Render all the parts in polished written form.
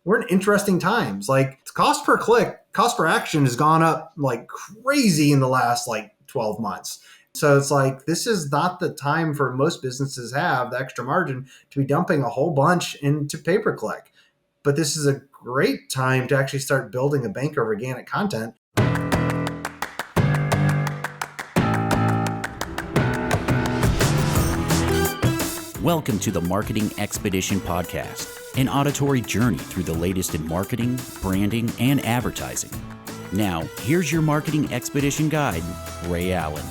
we're in interesting times. Like cost per click, cost per action has gone up like crazy in the last like 12 months. So it's like, this is not the time for most businesses have the extra margin to be dumping a whole bunch into pay per click. But this is a great time to actually start building a bank of organic content. Welcome to the Marketing Expedition Podcast, an auditory journey through the latest in marketing, branding, and advertising. Now, here's your Marketing Expedition guide, Ray Allen.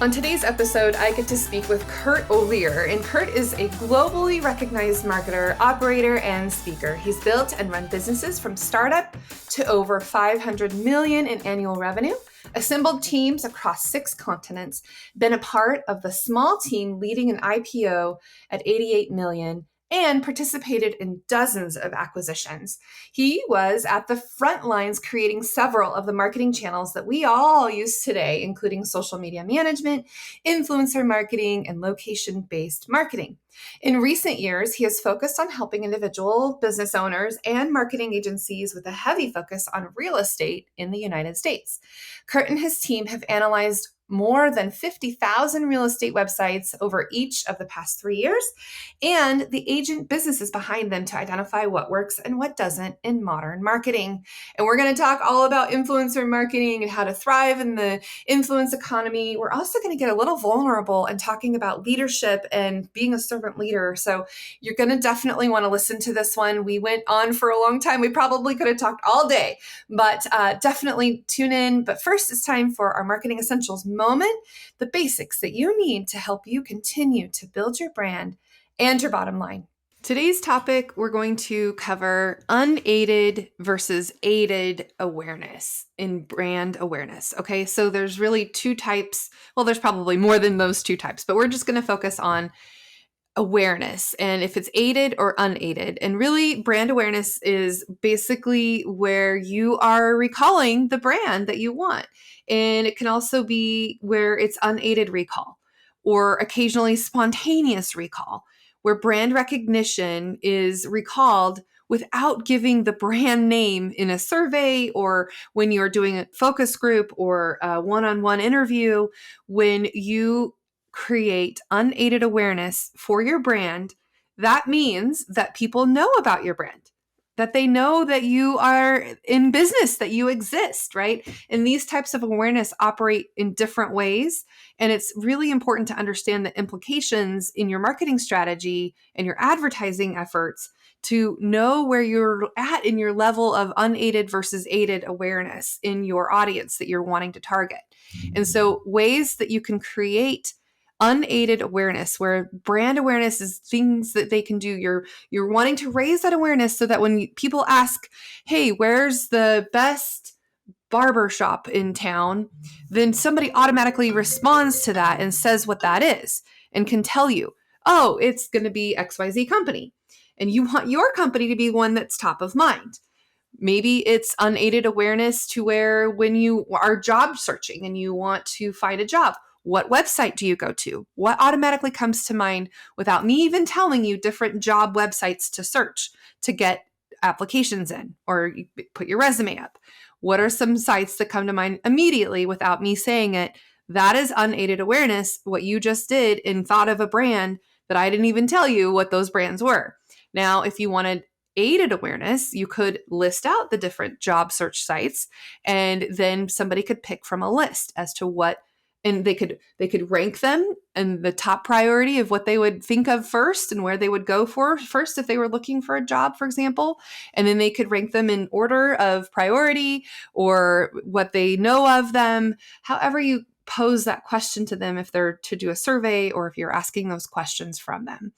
On today's episode, I get to speak with Kurt Uhlir, and Kurt is a globally recognized marketer, operator, and speaker. He's built and run businesses from startup to over 500 million in annual revenue, assembled teams across 6 continents, been a part of the small team leading an IPO at 88 million, and participated in dozens of acquisitions. He was at the front lines creating several of the marketing channels that we all use today, including social media management, influencer marketing, and location-based marketing. In recent years, he has focused on helping individual business owners and marketing agencies with a heavy focus on real estate in the United States. Kurt and his team have analyzed more than 50,000 real estate websites over each of the past 3 years, and the agent businesses behind them to identify what works and what doesn't in modern marketing. And we're going to talk all about influencer marketing and how to thrive in the influence economy. We're also going to get a little vulnerable and talking about leadership and being a servant leader. So you're going to definitely want to listen to this one. We went on for a long time. We probably could have talked all day, but definitely tune in. But first, it's time for our Marketing Essentials moment, the basics that you need to help you continue to build your brand and your bottom line. Today's topic, we're going to cover unaided versus aided awareness in brand awareness. Okay, so there's really 2 types. Well, there's probably more than those 2 types, but we're just going to focus on awareness and if it's aided or unaided. And really, brand awareness is basically where you are recalling the brand that you want. And it can also be where it's unaided recall or occasionally spontaneous recall, where brand recognition is recalled without giving the brand name in a survey or when you're doing a focus group or a one-on-one interview. When you create unaided awareness for your brand, that means that people know about your brand, that they know that you are in business, that you exist, right? And these types of awareness operate in different ways. And it's really important to understand the implications in your marketing strategy and your advertising efforts to know where you're at in your level of unaided versus aided awareness in your audience that you're wanting to target. And so ways that you can create unaided awareness, where brand awareness is things that they can do. You're wanting to raise that awareness so that when people ask, hey, where's the best barber shop in town, then somebody automatically responds to that and says what that is and can tell you, oh, it's going to be XYZ company. And you want your company to be one that's top of mind. Maybe it's unaided awareness to where when you are job searching and you want to find a job, what website do you go to? What automatically comes to mind without me even telling you different job websites to search to get applications in or you put your resume up? What are some sites that come to mind immediately without me saying it? That is unaided awareness, what you just did and thought of a brand that I didn't even tell you what those brands were. Now, if you wanted aided awareness, you could list out the different job search sites and then somebody could pick from a list as to what, and they could rank them and the top priority of what they would think of first and where they would go for first if they were looking for a job, for example. And then they could rank them in order of priority or what they know of them. However you pose that question to them, if they're to do a survey or if you're asking those questions from them.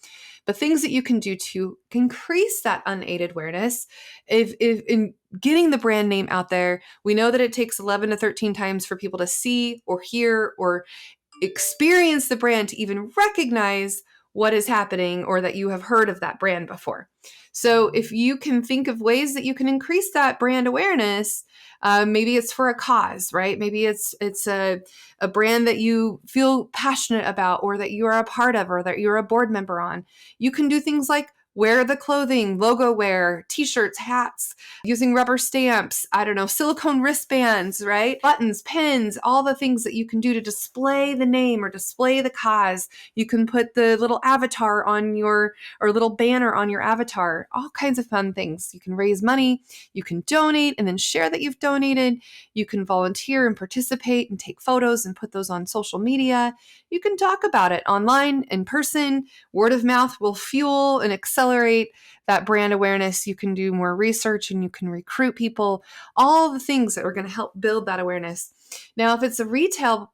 But things that you can do to increase that unaided awareness, if in getting the brand name out there, we know that it takes 11 to 13 times for people to see or hear or experience the brand to even recognize what is happening or that you have heard of that brand before. So if you can think of ways that you can increase that brand awareness, maybe it's for a cause, right? Maybe it's a brand that you feel passionate about or that you are a part of or that you're a board member on. You can do things like wear the clothing, logo wear, t-shirts, hats, using rubber stamps, I don't know, silicone wristbands, right? Buttons, pins, all the things that you can do to display the name or display the cause. You can put the little avatar on your, or little banner on your avatar, all kinds of fun things. You can raise money, you can donate and then share that you've donated. You can volunteer and participate and take photos and put those on social media. You can talk about it online, in person. Word of mouth will fuel and accelerate that brand awareness. You can do more research and you can recruit people, all the things that are going to help build that awareness. Now, if it's a retail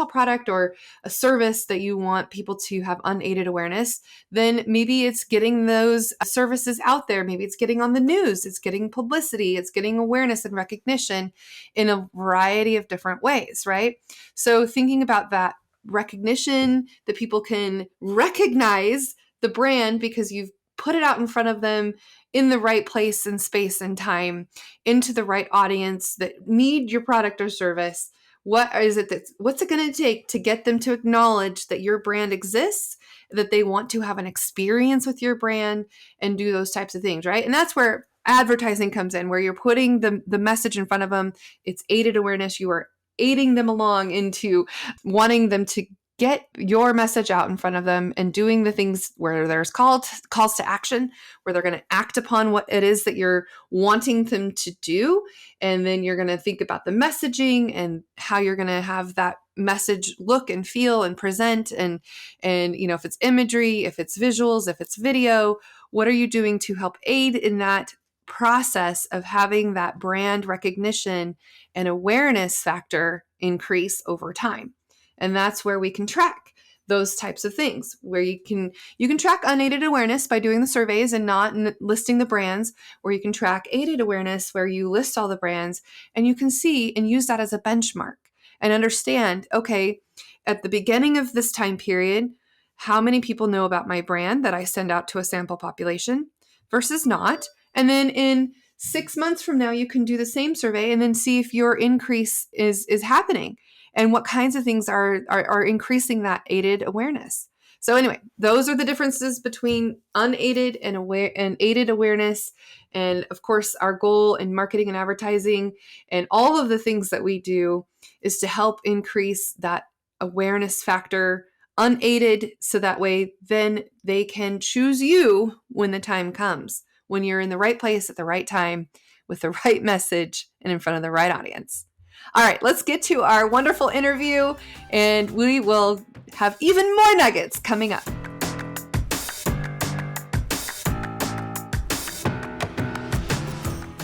product or a service that you want people to have unaided awareness, then maybe it's getting those services out there. Maybe it's getting on the news, it's getting publicity, it's getting awareness and recognition in a variety of different ways, right? So thinking about that recognition, that people can recognize the brand because you've put it out in front of them in the right place and space and time, into the right audience that need your product or service. What's it going to take to get them to acknowledge that your brand exists, that they want to have an experience with your brand and do those types of things, right? And that's where advertising comes in, where you're putting the message in front of them. It's aided awareness. You are aiding them along into wanting them to get your message out in front of them and doing the things where there's calls to action, where they're going to act upon what it is that you're wanting them to do. And then you're going to think about the messaging and how you're going to have that message look and feel and present. And if it's imagery, if it's visuals, if it's video, what are you doing to help aid in that process of having that brand recognition and awareness factor increase over time? And that's where we can track those types of things, where you can track unaided awareness by doing the surveys and not listing the brands, or you can track aided awareness where you list all the brands, and you can see and use that as a benchmark and understand, okay, at the beginning of this time period, how many people know about my brand that I send out to a sample population versus not. And then in 6 months from now, you can do the same survey and then see if your increase is happening and what kinds of things are increasing that aided awareness. So anyway, those are the differences between unaided and aided awareness. And of course, our goal in marketing and advertising and all of the things that we do is to help increase that awareness factor unaided, so that way then they can choose you when the time comes, when you're in the right place at the right time with the right message and in front of the right audience. All right, let's get to our wonderful interview, and we will have even more nuggets coming up.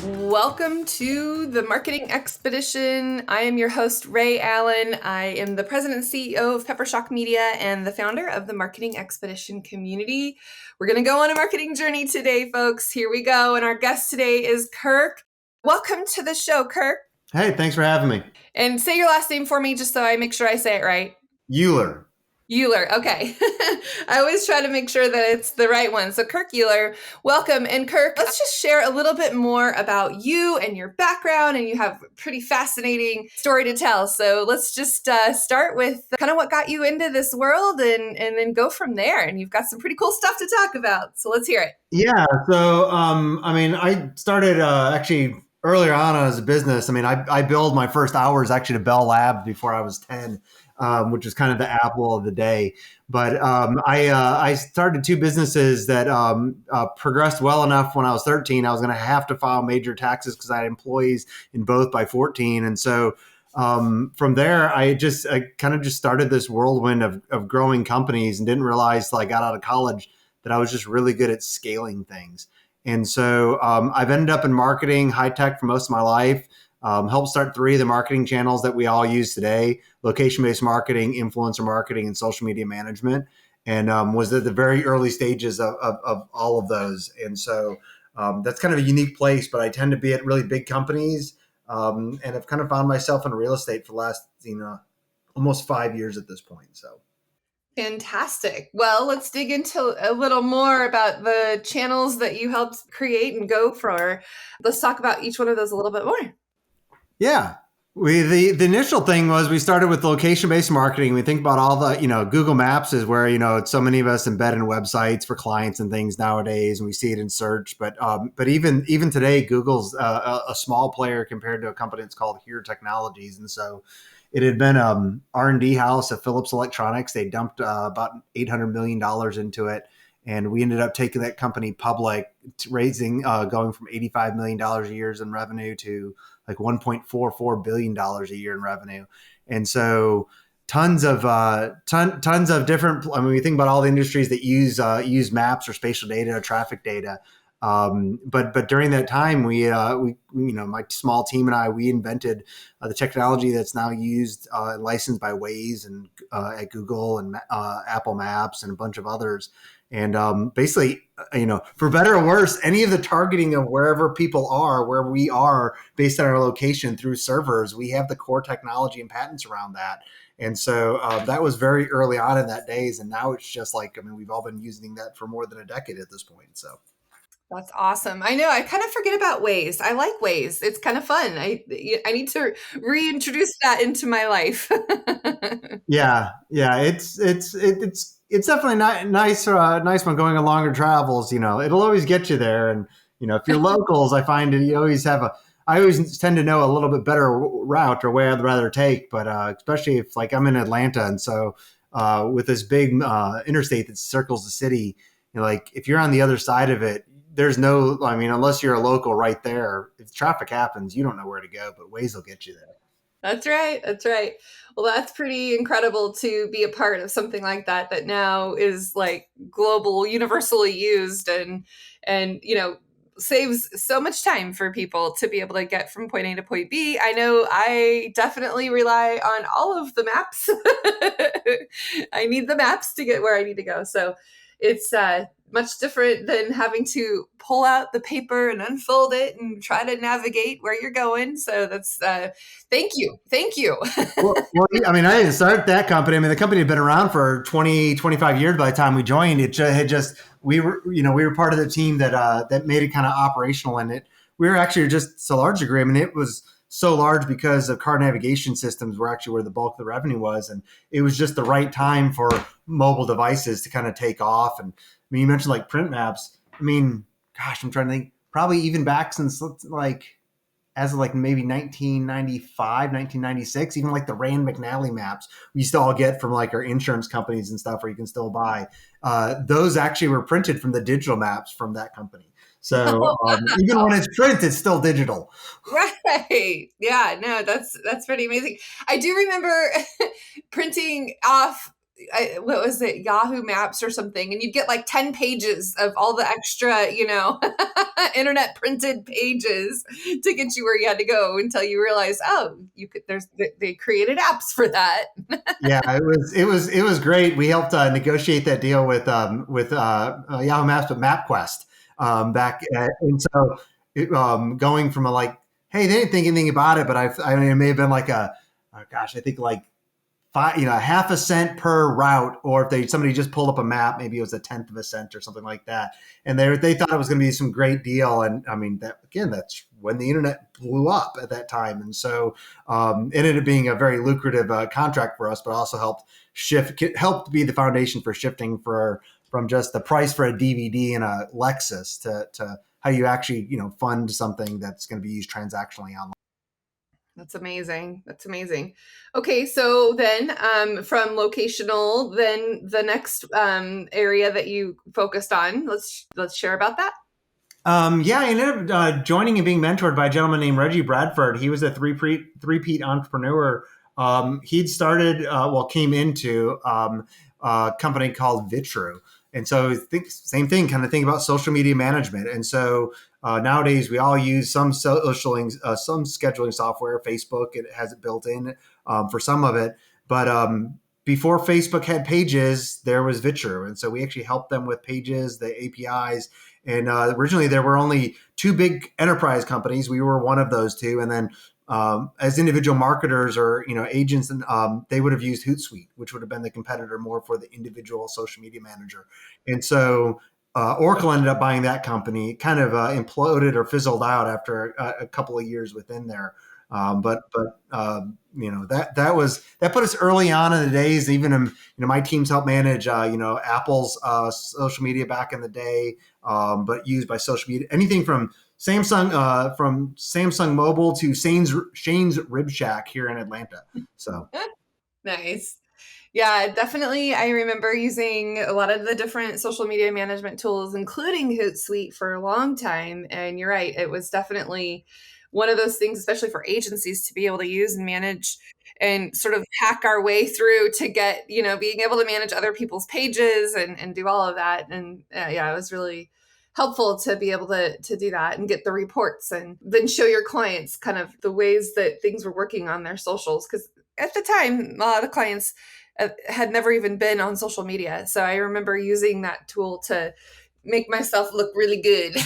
Welcome to the Marketing Expedition. I am your host, Ray Allen. I am the president and CEO of Peppershock Media and the founder of the Marketing Expedition community. We're going to go on a marketing journey today, folks. Here we go. And our guest today is Kirk. Welcome to the show, Kirk. Hey, thanks for having me. And say your last name for me just so I make sure I say it right. Uhlir. Uhlir. Okay. I always try to make sure that it's the right one. So Kirk Uhlir, welcome. And Kirk, let's just share a little bit more about you and your background. And you have a pretty fascinating story to tell. So let's just start with kind of what got you into this world and then go from there. And you've got some pretty cool stuff to talk about. So let's hear it. Yeah. So, I started actually earlier on as a business. I billed my first hours actually to Bell Labs before I was 10. Which was kind of the Apple of the day. But I started two businesses that progressed well enough when I was 13. I was going to have to file major taxes because I had employees in both by 14. And so from there, I kind of just started this whirlwind of growing companies and didn't realize till I got out of college that I was just really good at scaling things. And so I've ended up in marketing, high tech for most of my life. Helped start 3 of the marketing channels that we all use today: location-based marketing, influencer marketing, and social media management. And was at the very early stages of all of those. And so that's kind of a unique place, but I tend to be at really big companies and have kind of found myself in real estate for the last, almost 5 years at this point. So. Fantastic. Well, let's dig into a little more about the channels that you helped create and go for. Let's talk about each one of those a little bit more. Yeah. The initial thing was we started with location based marketing. We think about all the Google Maps is where so many of us embed in websites for clients and things nowadays, and we see it in search. But even today, Google's a small player compared to a company that's called Here Technologies, and so it had been R&D house of Philips Electronics. They dumped about $800 million into it, and we ended up taking that company public, raising going from $85 million a year in revenue to like $1.44 billion a year in revenue. And so tons of different, I mean, we think about all the industries that use maps or spatial data or traffic data. But during that time, we my small team and I, we invented the technology that's now used and licensed by Waze and at Google and Apple Maps and a bunch of others. And basically, for better or worse, any of the targeting of wherever people are, where we are based on our location through servers, we have the core technology and patents around that. And so that was very early on in that days. And now it's just like, I mean, we've all been using that for more than a decade at this point. So. That's awesome. I know. I kind of forget about Waze. I like Waze. It's kind of fun. I need to reintroduce that into my life. Yeah, it's definitely nice nice when going on longer travels. It'll always get you there, and if you're locals, I find that you always have a. I always tend to know a little bit better route or way I'd rather take, but especially if like I'm in Atlanta, and so with this big interstate that circles the city, like if you're on the other side of it, there's no. I mean, unless you're a local right there, if traffic happens, you don't know where to go, but Waze will get you there. That's right. That's right. Well, that's pretty incredible to be a part of something like that that now is like global, universally used and saves so much time for people to be able to get from point A to point B. I know I definitely rely on all of the maps. I need the maps to get where I need to go. So it's much different than having to pull out the paper and unfold it and try to navigate where you're going. So that's thank you. Well, I mean, I didn't start that company. I mean, the company had been around for 20, 25 years by the time we joined. It had just, we were part of the team that made it kind of operational. And we were actually just to a large degree. I mean, it was so large because of car navigation systems were actually where the bulk of the revenue was. And it was just the right time for mobile devices to kind of take off. And I mean, you mentioned like print maps. I mean, gosh, I'm trying to think, probably even back since like, as of like maybe 1995, 1996, even like the Rand McNally maps we used to all get from like our insurance companies and stuff where you can still buy. Those actually were printed from the digital maps from that company. So even when it's print, it's still digital. Right. Yeah, no, that's pretty amazing. I do remember printing off what was it, Yahoo Maps or something, and you'd get like 10 pages of all the extra, internet printed pages to get you where you had to go until you realize, oh, you could. They created apps for that. Yeah, it was great. We helped negotiate that deal with Yahoo Maps with MapQuest back, and so going from a like, hey, they didn't think anything about it, but I mean, it may have been like I think like half a cent per route, or if somebody just pulled up a map, maybe it was a tenth of a cent or something like that, and they thought it was going to be some great deal. And I mean, that's when the internet blew up at that time, and so it ended up being a very lucrative contract for us, but also helped be the foundation for shifting from just the price for a DVD and a Lexus to how you actually fund something that's going to be used transactionally online. That's amazing. That's amazing. Okay, so then from locational, then the next area that you focused on, let's share about that. Yeah, I ended up joining and being mentored by a gentleman named Reggie Bradford. He was a three-peat entrepreneur. He'd started, came into a company called Vitru. And so same thing, kind of think about social media management. And so nowadays we all use some scheduling software. Facebook, it has it built in for some of it. But before Facebook had pages, there was Vitru. And so we actually helped them with pages, the APIs. And originally there were only two big enterprise companies. We were one of those two. And then as individual marketers or agents, and they would have used Hootsuite, which would have been the competitor more for the individual social media manager. And so Oracle ended up buying that company. It kind of imploded or fizzled out after a couple of years within there. That put us early on in the days. Even my teams helped manage Apple's social media back in the day, but used by social media anything from Samsung Mobile to Shane's Rib Shack here in Atlanta. So Nice. Yeah, definitely. I remember using a lot of the different social media management tools, including Hootsuite, for a long time. And you're right, it was definitely one of those things, especially for agencies, to be able to use and manage and sort of hack our way through to get, being able to manage other people's pages and do all of that. And yeah, it was really helpful to be able to do that and get the reports and then show your clients kind of the ways that things were working on their socials. Because at the time, a lot of clients had never even been on social media. So I remember using that tool to make myself look really good.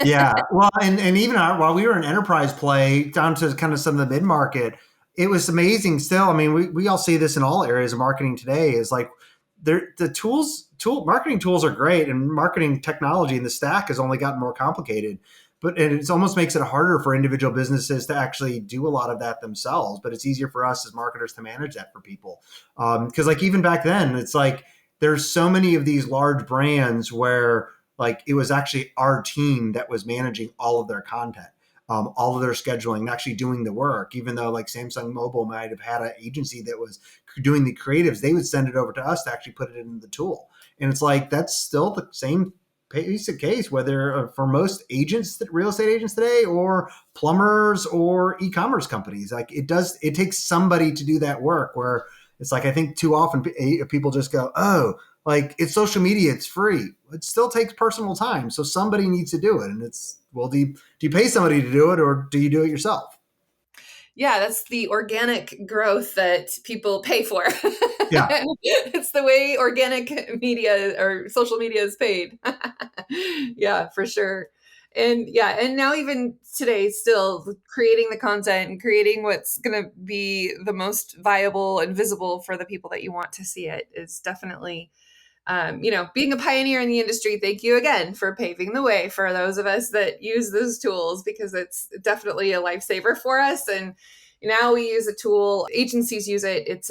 yeah, well, and even while we were in enterprise play down to kind of some of the mid market, it was amazing. Still, I mean, we all see this in all areas of marketing today. Is like marketing tools are great, and marketing technology and the stack has only gotten more complicated. But it almost makes it harder for individual businesses to actually do a lot of that themselves. But it's easier for us as marketers to manage that for people. Because like even back then, it's like there's so many of these large brands where like it was actually our team that was managing all of their content, all of their scheduling, and actually doing the work. Even though like Samsung Mobile might have had an agency that was doing the creatives, they would send it over to us to actually put it in the tool. And it's like that's still the same piece of case, whether for most real estate agents today, or plumbers or e-commerce companies. Like it takes somebody to do that work. Where it's like I think too often people just go, oh, like it's social media, it's free. It still takes personal time, so somebody needs to do it. And it's do you pay somebody to do it, or do you do it yourself? Yeah, that's the organic growth that people pay for. Yeah. It's the way organic media or social media is paid. Yeah, for sure. And yeah, and now even today, still creating the content and creating what's going to be the most viable and visible for the people that you want to see it is definitely being a pioneer in the industry. Thank you again for paving the way for those of us that use those tools, because it's definitely a lifesaver for us. And now we use a tool, agencies use it.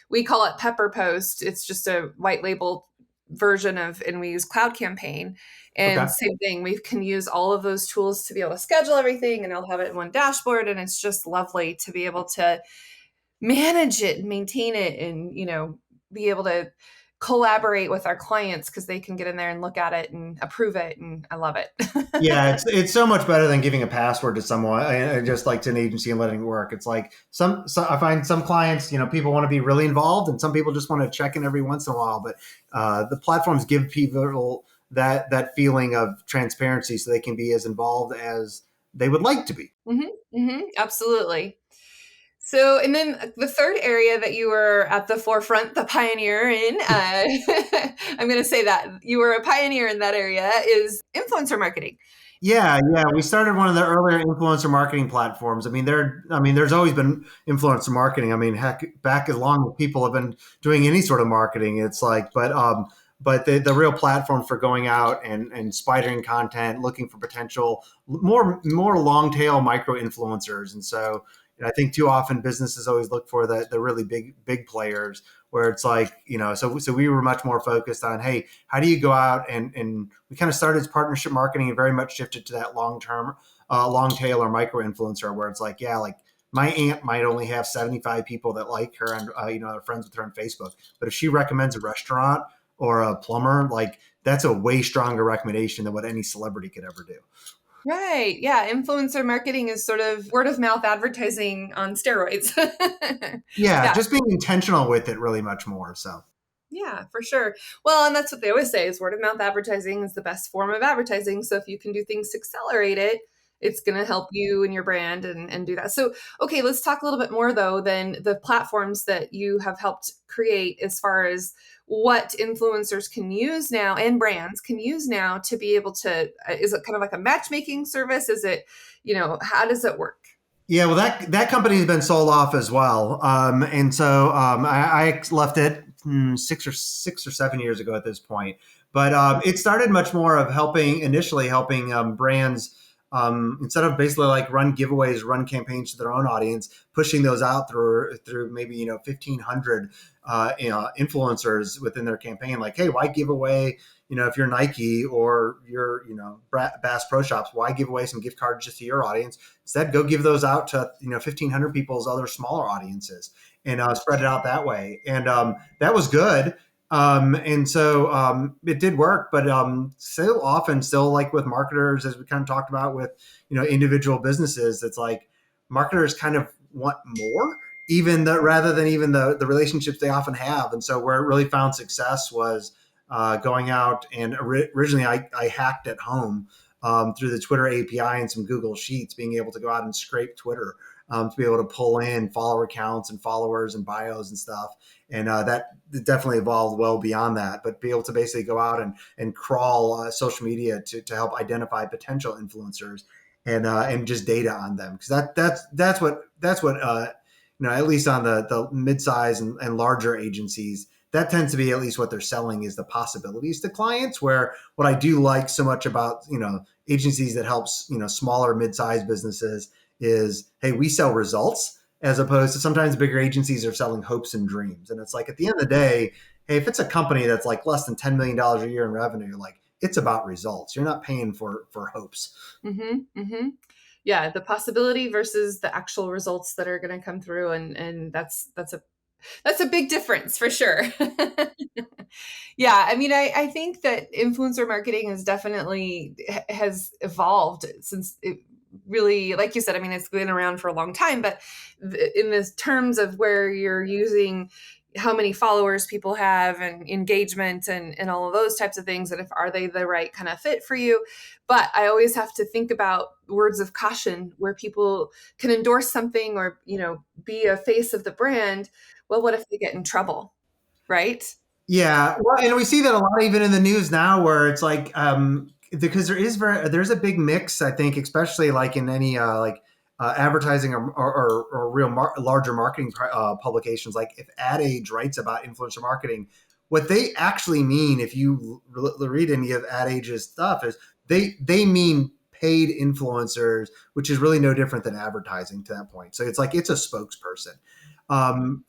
We call it Pepperpost. It's just a white label version and we use Cloud Campaign. And Okay. same thing, we can use all of those tools to be able to schedule everything, and I'll have it in one dashboard. And it's just lovely to be able to manage it and maintain it and, be able to collaborate with our clients because they can get in there and look at it and approve it. And I love it. Yeah, it's so much better than giving a password to someone, just like to an agency and letting it work. It's like I find some clients, people want to be really involved, and some people just want to check in every once in a while. But the platforms give people that feeling of transparency, so they can be as involved as they would like to be. Absolutely. So, and then the third area that you were at the forefront, the pioneer in, I'm going to say that you were a pioneer in that area, is influencer marketing. Yeah, we started one of the earlier influencer marketing platforms. There's always been influencer marketing. I mean, heck, back as long as people have been doing any sort of marketing, it's like, but the real platform for going out and spidering content, looking for potential more long tail micro influencers. And so I think too often businesses always look for the really big players, where it's like, so we were much more focused on, hey, how do you go out and we kind of started as partnership marketing and very much shifted to that long tail or micro influencer, where it's like, yeah, like my aunt might only have 75 people that like her and, are friends with her on Facebook. But if she recommends a restaurant or a plumber, like that's a way stronger recommendation than what any celebrity could ever do. Right. Yeah. Influencer marketing is sort of word of mouth advertising on steroids. Yeah, Yeah. just being intentional with it really much more. So. Yeah, for sure. Well, and that's what they always say is word of mouth advertising is the best form of advertising. So if you can do things to accelerate it, it's going to help you and your brand and do that. So, okay, let's talk a little bit more though than the platforms that you have helped create, as far as what influencers can use now and brands can use now to be able to, is it kind of like a matchmaking service? Is it, how does it work? Yeah, well, that company has been sold off as well, and so I left it 6 or 7 years ago at this point. But it started much more of initially helping brands instead of basically like run giveaways, run campaigns to their own audience, pushing those out through maybe 1,500 influencers within their campaign. Like, hey, why give away, if you're Nike or you're Bass Pro Shops, why give away some gift cards just to your audience? Instead, go give those out to 1,500 people's other smaller audiences and spread it out that way. And that was good. And so it did work, but so often still like with marketers, as we kind of talked about with, individual businesses, it's like marketers kind of want more, rather than even the relationships they often have. And so where it really found success was going out and originally I hacked at home through the Twitter API and some Google Sheets, being able to go out and scrape Twitter to be able to pull in follower counts and followers and bios and stuff. And that definitely evolved well beyond that, but be able to basically go out and crawl social media to help identify potential influencers and just data on them. Because that's what at least on the mid-size and larger agencies, that tends to be at least what they're selling is the possibilities to clients. Where what I do like so much about, agencies that helps, smaller mid-sized businesses is, hey, we sell results, as opposed to sometimes bigger agencies are selling hopes and dreams. And it's like, at the end of the day, hey, if it's a company that's like less than $10 million a year in revenue, like it's about results. You're not paying for hopes. Mm-hmm, mm-hmm. Yeah. The possibility versus the actual results that are going to come through. And that's a big difference for sure. Yeah. I mean, I think that influencer marketing has evolved since it really, like you said, I mean, it's been around for a long time, but in the terms of where you're using how many followers people have and engagement and all of those types of things, and if are they the right kind of fit for you. But I always have to think about words of caution where people can endorse something or, be a face of the brand. Well, what if they get in trouble? Right? Yeah, well, and we see that a lot even in the news now, where it's like because there's a big mix, I think, especially like in any advertising or real larger marketing publications. Like if Ad Age writes about influencer marketing, what they actually mean, if you read any of Ad Age's stuff, is they mean paid influencers, which is really no different than advertising to that point. So it's like it's a spokesperson.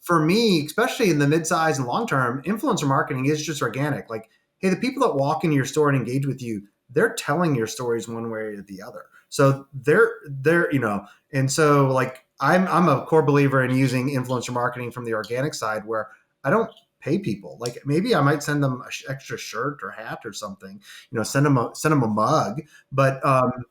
For me, especially in the mid-size and long-term, influencer marketing is just organic. Like, hey, the people that walk into your store and engage with you, they're telling your stories one way or the other. So they're and so like I'm a core believer in using influencer marketing from the organic side, where I don't pay people. Like maybe I might send them an extra shirt or hat or something, send them a mug, but I'm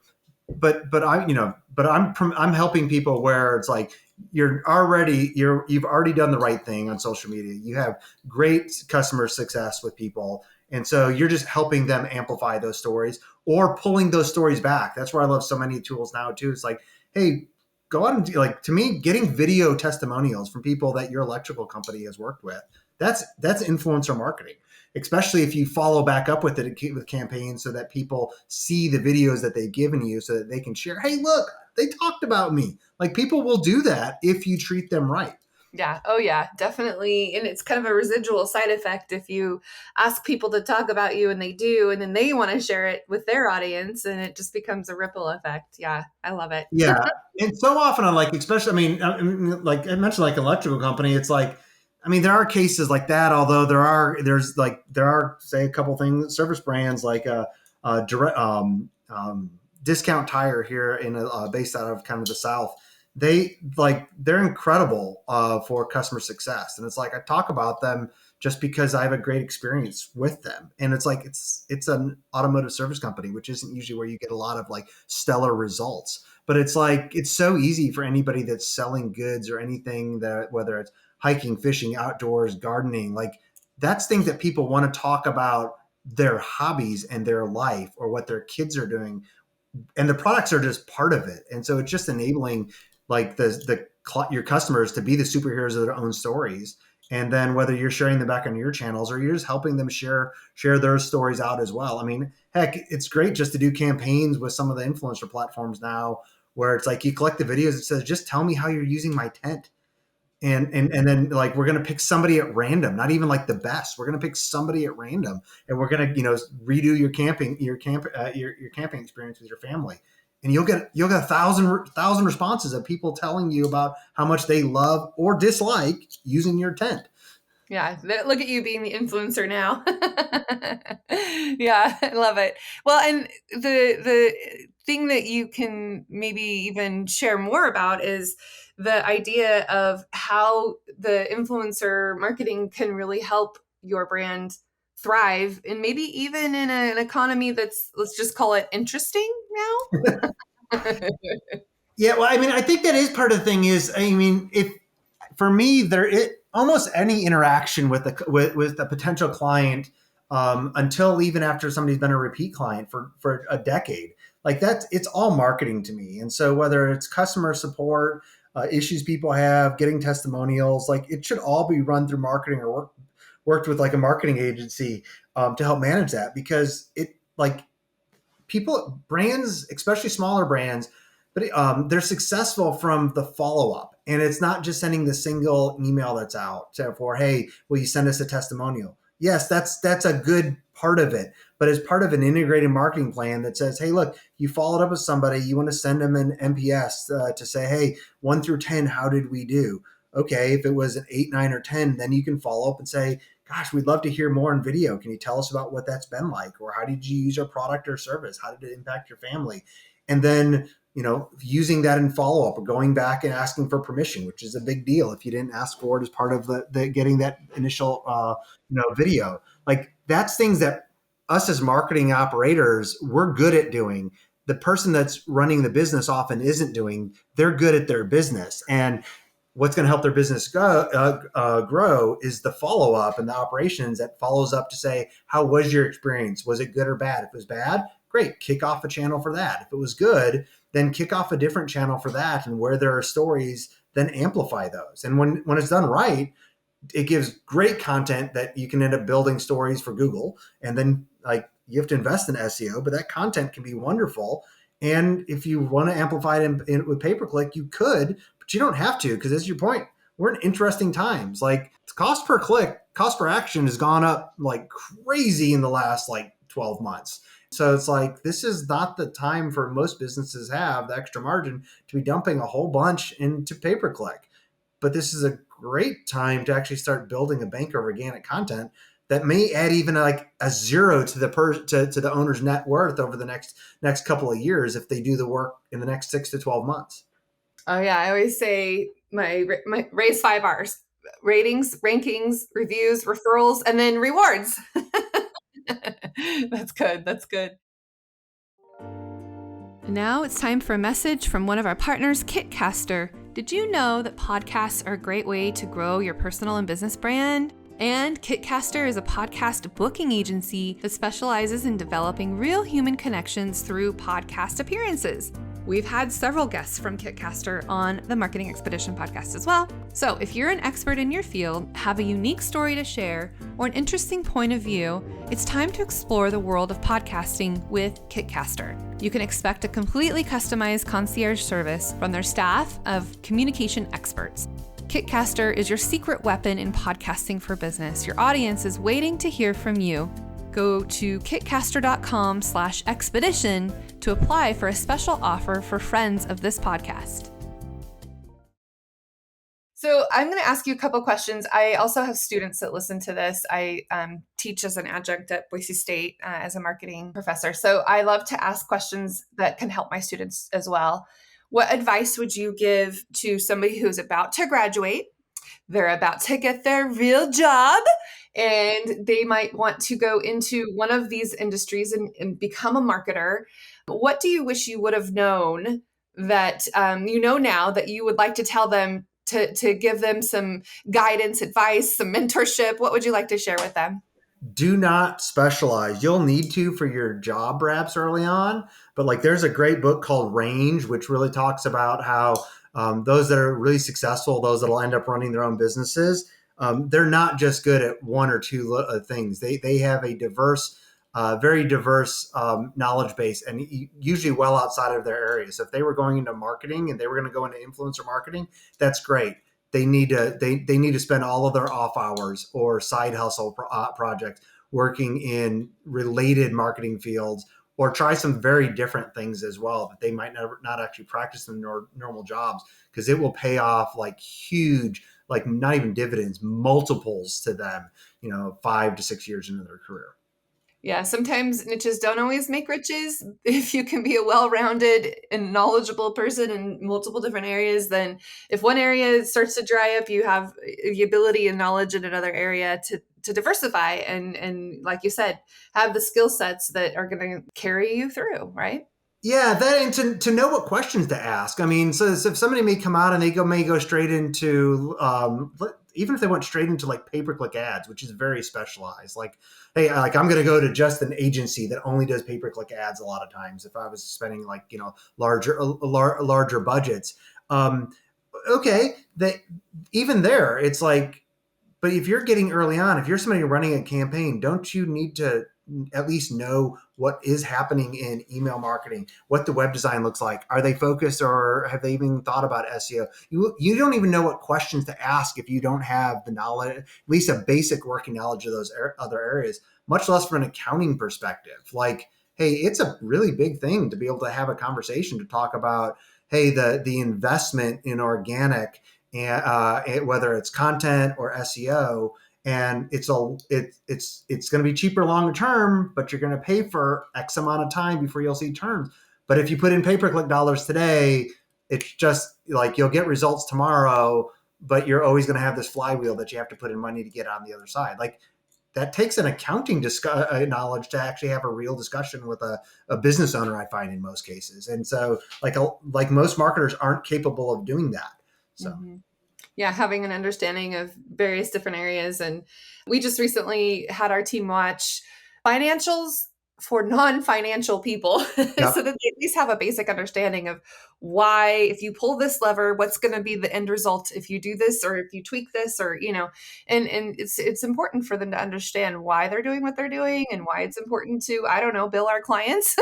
helping people where it's like you've already done the right thing on social media. You have great customer success with people. And so you're just helping them amplify those stories or pulling those stories back. That's where I love so many tools now too. It's like, hey, go out and to me, getting video testimonials from people that your electrical company has worked with. That's influencer marketing, especially if you follow back up with it with campaigns so that people see the videos that they've given you so that they can share, hey, look, they talked about me. Like people will do that if you treat them right. Yeah. Oh, yeah, definitely. And it's kind of a residual side effect if you ask people to talk about you and they do, and then they want to share it with their audience, and it just becomes a ripple effect. Yeah, I love it. Yeah. And so often I'm like, especially, like I mentioned, like electrical company, it's like, there are cases like that, although there are say a couple things, service brands like direct, Discount Tire here based out of kind of the South. They're incredible for customer success, and it's like I talk about them just because I have a great experience with them. And it's like it's an automotive service company, which isn't usually where you get a lot of like stellar results. But it's like it's so easy for anybody that's selling goods or anything, that whether it's hiking, fishing, outdoors, gardening, like that's things that people want to talk about their hobbies and their life or what their kids are doing, and the products are just part of it. And so it's just enabling like your customers to be the superheroes of their own stories. And then whether you're sharing them back on your channels or you're just helping them share their stories out as well. Heck, it's great just to do campaigns with some of the influencer platforms now, where it's like you collect the videos. It says, just tell me how you're using my tent. And then like, we're going to pick somebody at random, not even like the best. We're going to pick somebody at random, and we're going to, redo your camping experience with your family. and you'll get a thousand responses of people telling you about how much they love or dislike using your tent. Yeah, look at you being the influencer now. Yeah, I love it. Well, and the thing that you can maybe even share more about is the idea of how the influencer marketing can really help your brand thrive, and maybe even in an economy that's, let's just call it, interesting now. Yeah, well, I mean, I think that is part of the thing. Is I mean, if for me, almost any interaction with a potential client, until even after somebody's been a repeat client for a decade, like that, it's all marketing to me. And so whether it's customer support, issues people have, getting testimonials, like it should all be run through marketing or worked with like a marketing agency to help manage that, because it like brands, especially smaller brands, but they're successful from the follow up, and it's not just sending the single email that's out for, hey, will you send us a testimonial? Yes, that's a good part of it, but as part of an integrated marketing plan that says, hey, look, you followed up with somebody, you want to send them an NPS to say, hey, 1 through 10, how did we do? Okay, if it was an 8, 9, or 10, then you can follow up and say, gosh, we'd love to hear more in video. Can you tell us about what that's been like? Or how did you use our product or service? How did it impact your family? And then, using that in follow up or going back and asking for permission, which is a big deal if you didn't ask for it as part of the getting that initial, video. Like that's things that us as marketing operators, we're good at doing. The person that's running the business often isn't doing. They're good at their business. And what's going to help their business grow is the follow-up and the operations that follows up to say, how was your experience? Was it good or bad? If it was bad, great, kick off a channel for that. If it was good, then kick off a different channel for that. And where there are stories, then amplify those. And when it's done right, it gives great content that you can end up building stories for Google. And then like you have to invest in SEO, but that content can be wonderful. And if you want to amplify it with pay-per-click, you could, but you don't have to, because as your point, we're in interesting times. Like cost per click, cost per action has gone up like crazy in the last like 12 months. So it's like, this is not the time for most businesses have the extra margin to be dumping a whole bunch into pay-per-click. But this is a great time to actually start building a bank of organic content that may add even like a zero to the owner's net worth over the next couple of years if they do the work in the next 6 to 12 months. Oh yeah, I always say my raise 5 R's: ratings, rankings, reviews, referrals, and then rewards. That's good. That's good. Now it's time for a message from one of our partners, Kitcaster. Did you know that podcasts are a great way to grow your personal and business brand? And Kitcaster is a podcast booking agency that specializes in developing real human connections through podcast appearances. We've had several guests from Kitcaster on the Marketing Expedition podcast as well. So if you're an expert in your field, have a unique story to share, or an interesting point of view, it's time to explore the world of podcasting with Kitcaster. You can expect a completely customized concierge service from their staff of communication experts. Kitcaster is your secret weapon in podcasting for business. Your audience is waiting to hear from you. Go to kitcaster.com/expedition to apply for a special offer for friends of this podcast. So I'm going to ask you a couple questions. I also have students that listen to this. I teach as an adjunct at Boise State as a marketing professor. So I love to ask questions that can help my students as well. What advice would you give to somebody who's about to graduate? They're about to get their real job, and they might want to go into one of these industries and become a marketer. What do you wish you would have known that you know now that you would like to tell them to give them some guidance, advice, some mentorship? What would you like to share with them? Do not specialize. You'll need to for your job perhaps early on, but like there's a great book called Range, which really talks about how those that are really successful, those that'll end up running their own businesses, they're not just good at one or two things. They have a very diverse knowledge base, and usually well outside of their area. So if they were going into marketing and they were going to go into influencer marketing, that's great. They need to spend all of their off hours or side hustle projects working in related marketing fields or try some very different things as well that they might never not actually practice in their normal jobs, because it will pay off like huge, like not even dividends, multiples to them, 5 to 6 years into their career. Yeah, sometimes niches don't always make riches. If you can be a well-rounded and knowledgeable person in multiple different areas, then if one area starts to dry up, you have the ability and knowledge in another area to diversify and like you said, have the skill sets that are going to carry you through, right? Yeah, that, and to know what questions to ask. I mean, so if somebody may come out and may go straight into, even if they went straight into like pay-per-click ads, which is very specialized. Like, hey, like I'm going to go to just an agency that only does pay-per-click ads. A lot of times, if I was spending like larger budgets, okay, that even there, it's like, but if you're getting early on, if you're somebody running a campaign, don't you need to at least know what is happening in email marketing, what the web design looks like? Are they focused, or have they even thought about SEO? You don't even know what questions to ask if you don't have the knowledge, at least a basic working knowledge of those other areas, much less from an accounting perspective. Like, hey, it's a really big thing to be able to have a conversation to talk about, hey, the investment in organic, and whether it's content or SEO, and it's going to be cheaper long term, but you're going to pay for X amount of time before you'll see terms. But if you put in pay-per-click dollars today, it's just like you'll get results tomorrow, but you're always going to have this flywheel that you have to put in money to get on the other side. Like, that takes an accounting knowledge to actually have a real discussion with a business owner, I find, in most cases. And so like most marketers aren't capable of doing that. So. Mm-hmm. Yeah, having an understanding of various different areas. And we just recently had our team watch financials for non-financial people so Yep. that they at least have a basic understanding of why, if you pull this lever, what's going to be the end result if you do this, or if you tweak this, or, and it's important for them to understand why they're doing what they're doing and why it's important to, I don't know, bill our clients.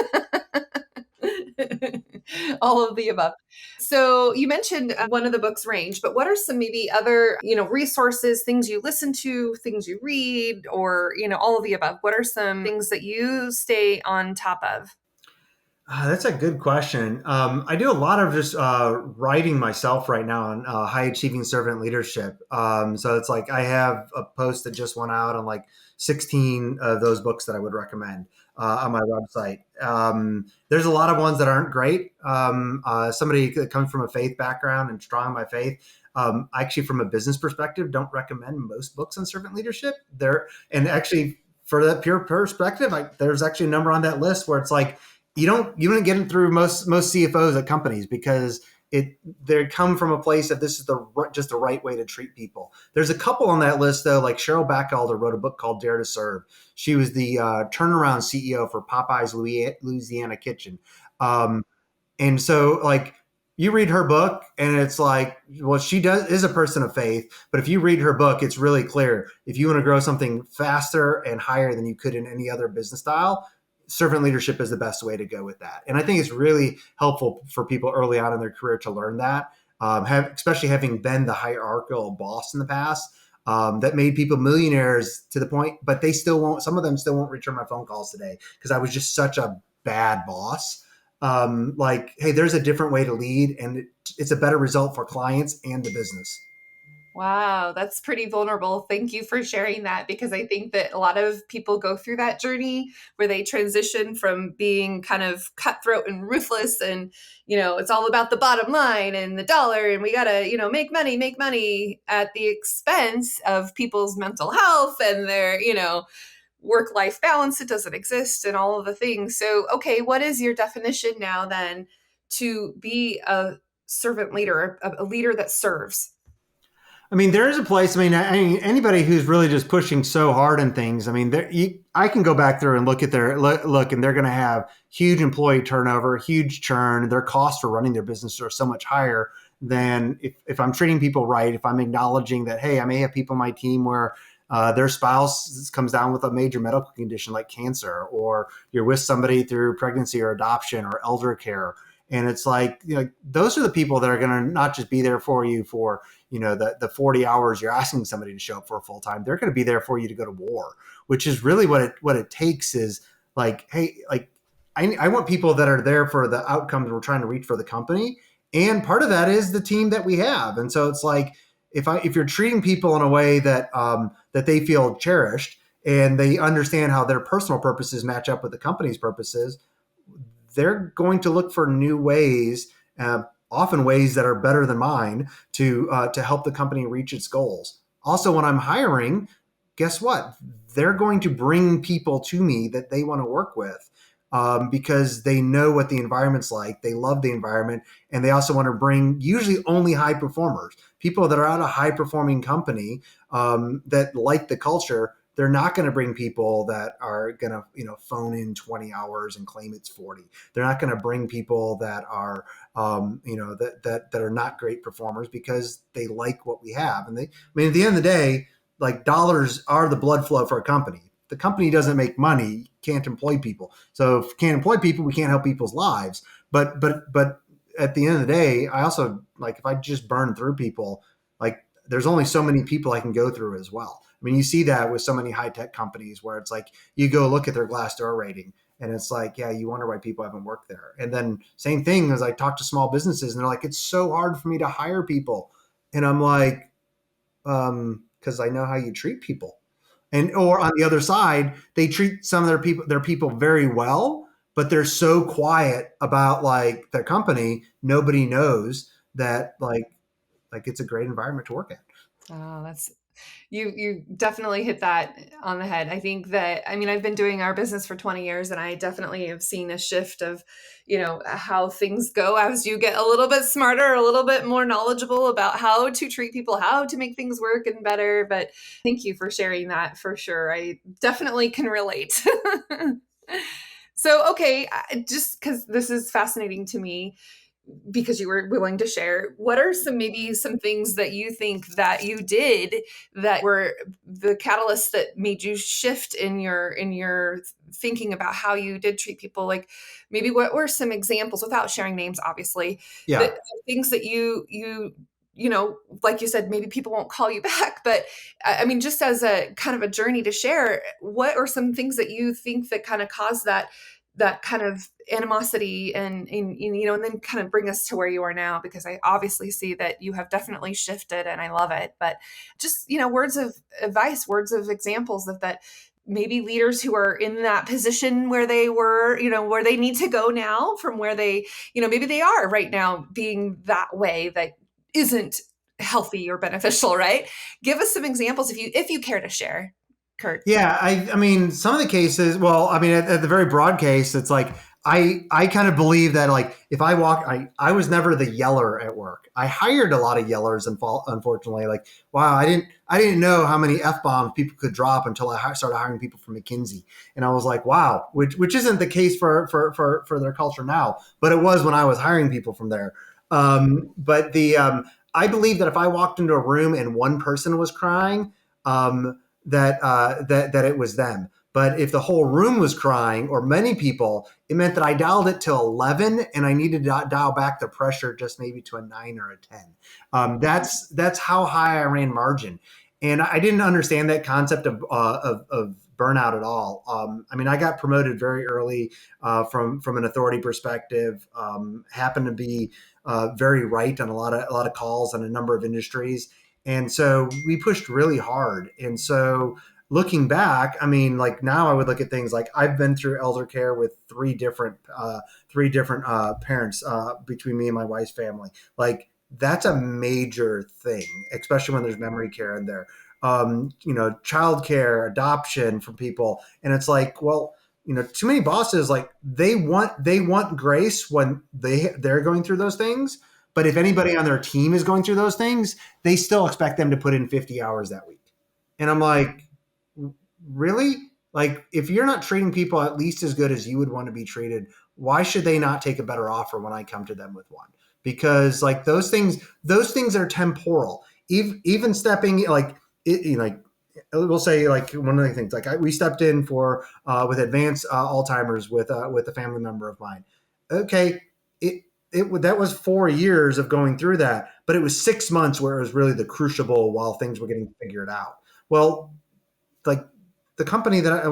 All of the above. So you mentioned one of the books range, but what are some maybe other, resources, things you listen to, things you read, or, all of the above? What are some things that you stay on top of? That's a good question. I do a lot of just writing myself right now on high achieving servant leadership. So it's like I have a post that just went out on like 16 of those books that I would recommend on my website. There's a lot of ones that aren't great. Somebody that comes from a faith background and strong in my faith, actually from a business perspective, don't recommend most books on servant leadership. And actually for that pure perspective, there's actually a number on that list where it's like, you don't get it through most CFOs at companies, because they come from a place that this is just the right way to treat people. There's a couple on that list though, like Cheryl Bachelder wrote a book called Dare to Serve. She was the turnaround CEO for Popeye's Louisiana Kitchen, and so like you read her book and it's like, well, she is a person of faith, but if you read her book, it's really clear. If you want to grow something faster and higher than you could in any other business style, servant leadership is the best way to go with that. And I think it's really helpful for people early on in their career to learn that, especially having been the hierarchical boss in the past, that made people millionaires to the point, but some of them still won't return my phone calls today because I was just such a bad boss. Like, hey, there's a different way to lead, and it's a better result for clients and the business. Wow, that's pretty vulnerable. Thank you for sharing that, because I think that a lot of people go through that journey where they transition from being kind of cutthroat and ruthless and, it's all about the bottom line and the dollar and we got to, make money at the expense of people's mental health and their, work-life balance. It doesn't exist and all of the things. So, okay, what is your definition now then to be a servant leader, a leader that serves? I mean, there is a place. I mean, anybody who's really just pushing so hard in things. I mean, I can go back through and look at their look, and they're going to have huge employee turnover, huge churn. Their costs for running their business are so much higher than if I'm treating people right. If I'm acknowledging that, hey, I may have people on my team where their spouse comes down with a major medical condition like cancer, or you're with somebody through pregnancy or adoption or elder care. And it's like, those are the people that are going to not just be there for you for, the 40 hours you're asking somebody to show up for full time. They're going to be there for you to go to war, which is really what it takes is like, hey, like I want people that are there for the outcomes we're trying to reach for the company. And part of that is the team that we have. And so it's like, if you're treating people in a way that that they feel cherished and they understand how their personal purposes match up with the company's purposes, they're going to look for new ways, often ways that are better than mine, to help the company reach its goals. Also, when I'm hiring, guess what? They're going to bring people to me that they want to work with, because they know what the environment's like. They love the environment, and they also want to bring usually only high performers, people that are at a high performing company, that like the culture. They're not going to bring people that are going to, phone in 20 hours and claim it's 40. They're not going to bring people that are, that are not great performers because they like what we have. And at the end of the day, like, dollars are the blood flow for a company. The company doesn't make money, can't employ people. So if you can't employ people, we can't help people's lives. But at the end of the day, I also, like, if I just burn through people, like, there's only so many people I can go through as well. I mean, you see that with so many high tech companies where it's like, you go look at their Glassdoor rating and it's like, yeah, you wonder why people haven't worked there. And then same thing as I talk to small businesses and they're like, it's so hard for me to hire people. And I'm like, because I know how you treat people. And or on the other side, they treat some of their people very well, but they're so quiet about, like, their company. Nobody knows that, like it's a great environment to work at. Oh, that's you definitely hit that on the head. I think that, I mean, I've been doing our business for 20 years and I definitely have seen a shift of, how things go as you get a little bit smarter, a little bit more knowledgeable about how to treat people, how to make things work and better. But thank you for sharing that for sure. I definitely can relate. So, okay, just because this is fascinating to me, because you were willing to share, what are maybe some things that you think that you did that were the catalysts that made you shift in your thinking about how you did treat people? Like, maybe what were some examples, without sharing names obviously, Yeah. that things that like you said, maybe people won't call you back, but I mean, just as a kind of a journey to share, what are some things that you think that kind of caused that kind of animosity, and then kind of bring us to where you are now? Because I obviously see that you have definitely shifted and I love it. But just, words of advice, words of examples that maybe leaders who are in that position where they were, where they need to go now from where they, maybe they are right now being that way that isn't healthy or beneficial, right? Give us some examples if you care to share, Kurt. Yeah, I mean, some of the cases, well, I mean, at the very broad case, it's like, I kind of believe that, like, if I walk, I was never the yeller at work. I hired a lot of yellers, and unfortunately, like, wow, I didn't know how many F-bombs people could drop until I started hiring people from McKinsey. And I was like, wow, which isn't the case for their culture now, but it was when I was hiring people from there. But I believe that if I walked into a room and one person was crying, that it was them. But if the whole room was crying, or many people, it meant that I dialed it to 11 and I needed to dial back the pressure just maybe to a 9 or a 10. That's how high I ran margin. And I didn't understand that concept of burnout at all. I mean, I got promoted very early from an authority perspective. Happened to be very right on a lot of calls on a number of industries, and so we pushed really hard. And so looking back, I mean, like, now I would look at things like, I've been through elder care with three different parents between me and my wife's family. Like, that's a major thing, especially when there's memory care in there. Child care, adoption for people. And it's like, well, too many bosses, like, they want grace when they're going through those things. But if anybody on their team is going through those things, they still expect them to put in 50 hours that week. And I'm like, really? Like, if you're not treating people at least as good as you would want to be treated, why should they not take a better offer when I come to them with one? Because, like, those things are temporal. Even stepping, like, we'll say, like, one of the things, like, we stepped in for with advanced Alzheimer's with a family member of mine. Okay, that was 4 years of going through that, but it was 6 months where it was really the crucible while things were getting figured out. Well, like, the company that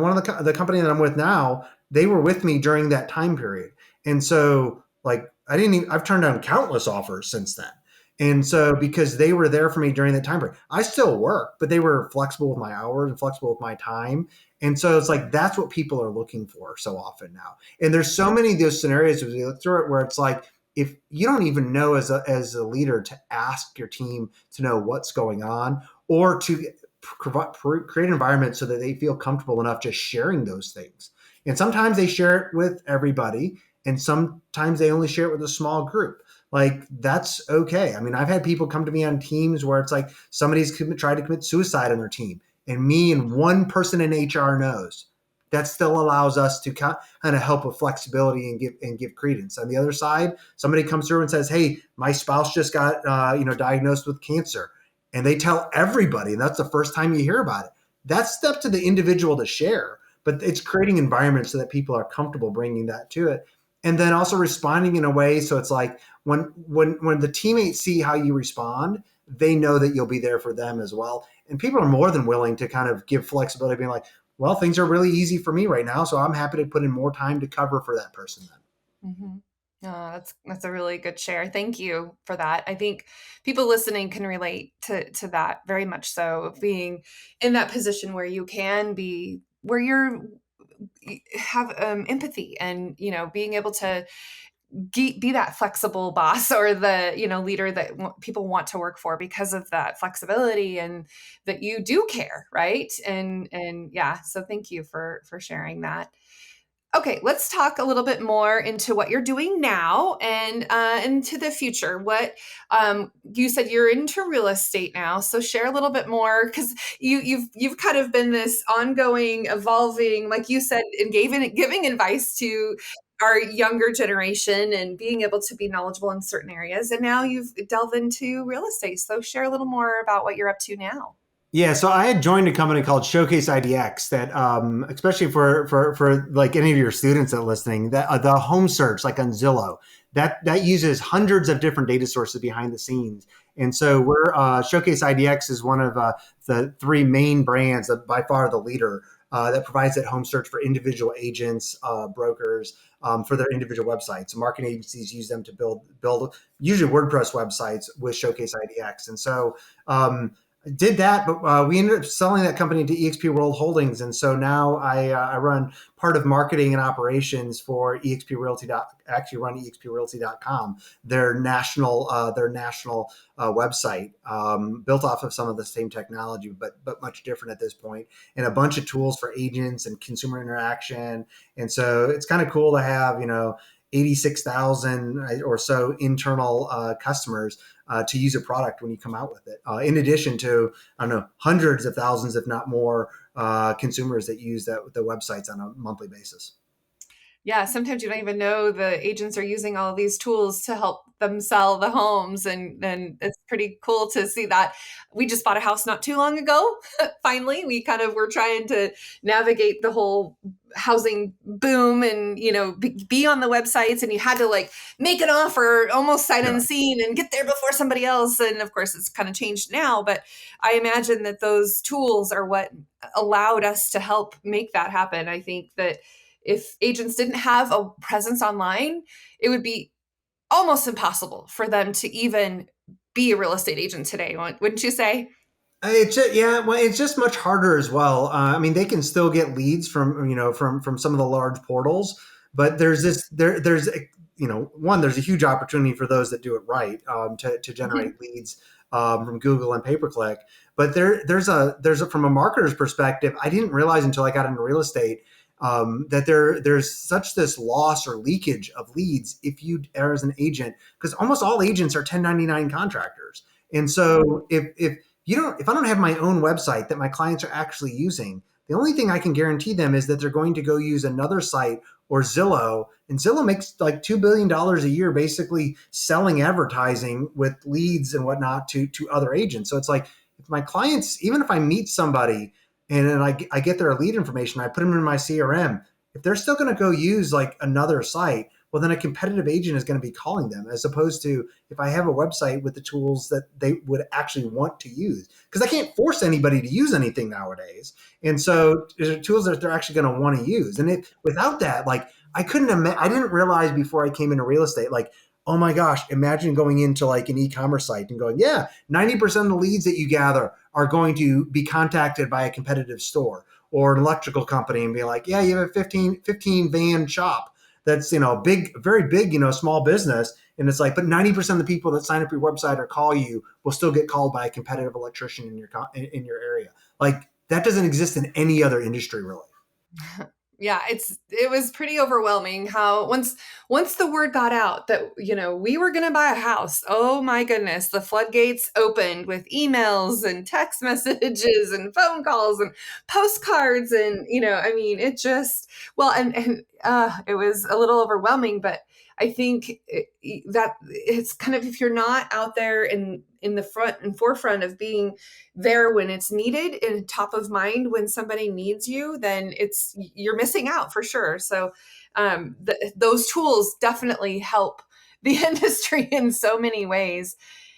the company that I'm with now, they were with me during that time period. And so like, I've turned down countless offers since then. And so because they were there for me during that time period, I still work, but they were flexible with my hours and flexible with my time. And so it's like, that's what people are looking for so often now. And there's so many of those scenarios as we look through it where it's like, if you don't even know as a leader to ask your team to know what's going on, or to create an environment so that they feel comfortable enough just sharing those things. And sometimes they share it with everybody, and sometimes they only share it with a small group. Like, that's okay. I mean, I've had people come to me on teams where it's like somebody's tried to commit suicide on their team, and me and one person in HR knows. That still allows us to kind of help with flexibility and give credence. On the other side, somebody comes through and says, "Hey, my spouse just got diagnosed with cancer," and they tell everybody, and that's the first time you hear about it. That's up to the individual to share, but it's creating environments so that people are comfortable bringing that to it, and then also responding in a way so it's like when the teammates see how you respond, they know that you'll be there for them as well. And people are more than willing to kind of give flexibility, being like, well, things are really easy for me right now, so I'm happy to put in more time to cover for that person then. Mm-hmm. Oh, that's a really good share. Thank you for that. I think people listening can relate to that very much so, being in that position where you can be, where you have empathy and, being able to be that flexible boss or the, leader that people want to work for because of that flexibility and that you do care. Right. And yeah, so thank you for sharing that. Okay, let's talk a little bit more into what you're doing now and into the future. What you said you're into real estate now, so share a little bit more, because you've kind of been this ongoing, evolving, like you said, and giving advice to our younger generation and being able to be knowledgeable in certain areas. And now you've delved into real estate. So share a little more about what you're up to now. Yeah, so I had joined a company called Showcase IDX that, especially for like any of your students that are listening, that the home search, like on Zillow, that uses hundreds of different data sources behind the scenes. And so we're Showcase IDX is one of the three main brands, that by far the leader, that provides that home search for individual agents, brokers, for their individual websites. Marketing agencies use them to build usually WordPress websites with Showcase IDX. And so did that, but we ended up selling that company to eXp World Holdings, and so now I run part of marketing and operations for eXp Realty. Actually, run exprealty.com, their national website, built off of some of the same technology, but much different at this point, and a bunch of tools for agents and consumer interaction. And so it's kind of cool to have 86,000 or so internal customers to use a product when you come out with it. In addition to, I don't know, hundreds of thousands, if not more, consumers that use the websites on a monthly basis. Yeah, sometimes you don't even know the agents are using all of these tools to help them sell the homes. And it's pretty cool to see that. We just bought a house not too long ago. Finally, we kind of were trying to navigate the whole housing boom and, be on the websites, and you had to like make an offer almost sight unseen and get there before somebody else. And of course, it's kind of changed now, but I imagine that those tools are what allowed us to help make that happen. I think that if agents didn't have a presence online, it would be almost impossible for them to even be a real estate agent today, wouldn't you say? It's just much harder as well. I mean, they can still get leads from some of the large portals, but there's there's a huge opportunity for those that do it right, to generate leads from Google and pay-per-click. But there's a from a marketer's perspective, I didn't realize until I got into real estate that there's such this loss or leakage of leads if you are as an agent, because almost all agents are 1099 contractors. And so if I don't have my own website that my clients are actually using, the only thing I can guarantee them is that they're going to go use another site or Zillow, and Zillow makes like $2 billion a year basically selling advertising with leads and whatnot to other agents. So it's like, if my clients, even if I meet somebody and then I get their lead information, I put them in my CRM, if they're still going to go use like another site, well, then a competitive agent is going to be calling them, as opposed to if I have a website with the tools that they would actually want to use. Because I can't force anybody to use anything nowadays. And so there's tools that they're actually going to want to use. And without that, like I I didn't realize before I came into real estate, like, oh my gosh, imagine going into like an e-commerce site and going, yeah, 90% of the leads that you gather are going to be contacted by a competitive store or an electrical company and be like, yeah, you have a 15 van shop that's, big, very big, small business. And it's like, but 90% of the people that sign up your website or call you will still get called by a competitive electrician in your area. Like that doesn't exist in any other industry, really. Yeah, it was pretty overwhelming how once the word got out that we were going to buy a house. Oh my goodness, the floodgates opened with emails and text messages and phone calls and postcards and I mean it just it was a little overwhelming, but I think that it's kind of, if you're not out there in the front and forefront of being there when it's needed and top of mind when somebody needs you, then you're missing out for sure. So those tools definitely help the industry in so many ways,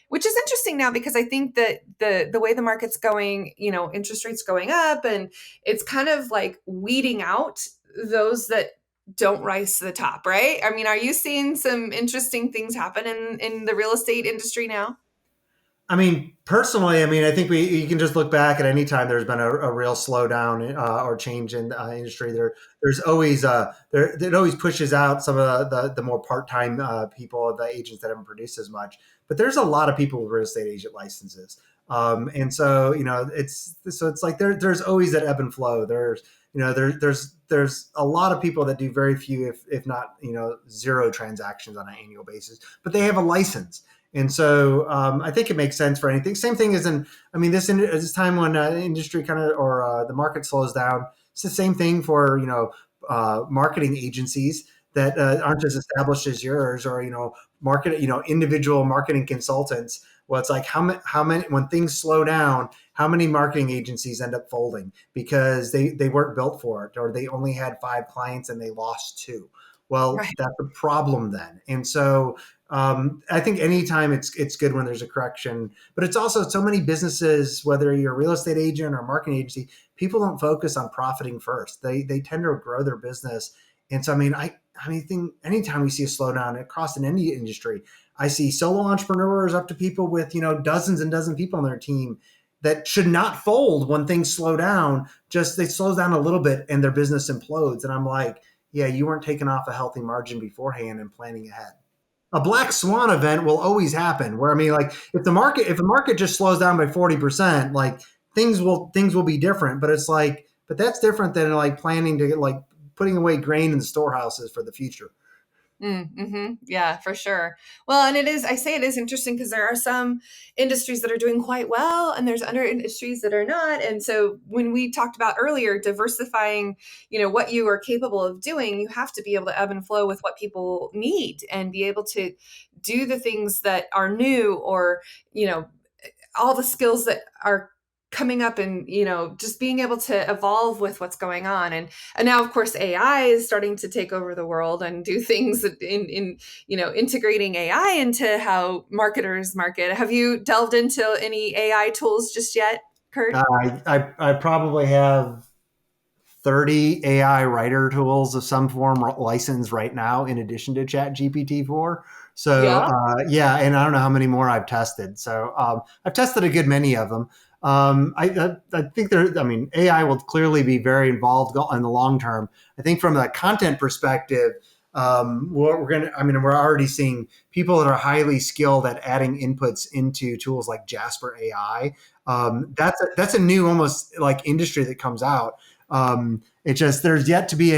which is interesting now because I think that the way the market's going, interest rates going up, and it's kind of like weeding out those that don't rise to the top, right? I mean, are you seeing some interesting things happen in the real estate industry now? I mean, personally, I think you can just look back at any time there's been a real slowdown or change in the industry. There's always it always pushes out some of the more part-time people, the agents that haven't produced as much. But there's a lot of people with real estate agent licenses, and so it's like there's always that ebb and flow. There's a lot of people that do very few, if not zero transactions on an annual basis, but they have a license. And so I think it makes sense for anything. Same thing as this time when industry kind of or the market slows down. It's the same thing for marketing agencies that aren't as established as yours, or individual marketing consultants. Well, it's like how many when things slow down, how many marketing agencies end up folding because they weren't built for it, or they only had 5 clients and they lost 2. Well, Right. that's a problem then. And so I think anytime it's good when there's a correction, but it's also so many businesses, whether you're a real estate agent or marketing agency, people don't focus on profiting first. They tend to grow their business. And so, think anytime we see a slowdown across any industry, I see solo entrepreneurs up to people with, dozens and dozens of people on their team that should not fold when things slow down. Just they slows down a little bit and their business implodes. And I'm like, yeah, you weren't taking off a healthy margin beforehand and planning ahead. A black swan event will always happen where, like if the market just slows down by 40%, like things will be different. But it's like, but that's different than like planning to get like putting away grain in the storehouses for the future. Mm-hmm. Yeah, for sure. Well, and I say it is interesting because there are some industries that are doing quite well and there's other industries that are not. And so when we talked about earlier, diversifying, what you are capable of doing, you have to be able to ebb and flow with what people need and be able to do the things that are new, or, all the skills that are coming up, and just being able to evolve with what's going on. And now of course AI is starting to take over the world and do things in integrating AI into how marketers market. Have you delved into any AI tools just yet, Kurt? I probably have 30 AI writer tools of some form licensed right now, in addition to Chat GPT-4. So Yeah. yeah, and I don't know how many more I've tested. So I've tested a good many of them. I think AI will clearly be very involved in the long term. I think from a content perspective, we're already seeing people that are highly skilled at adding inputs into tools like Jasper AI. That's a new almost like industry that comes out. It's just there's yet to be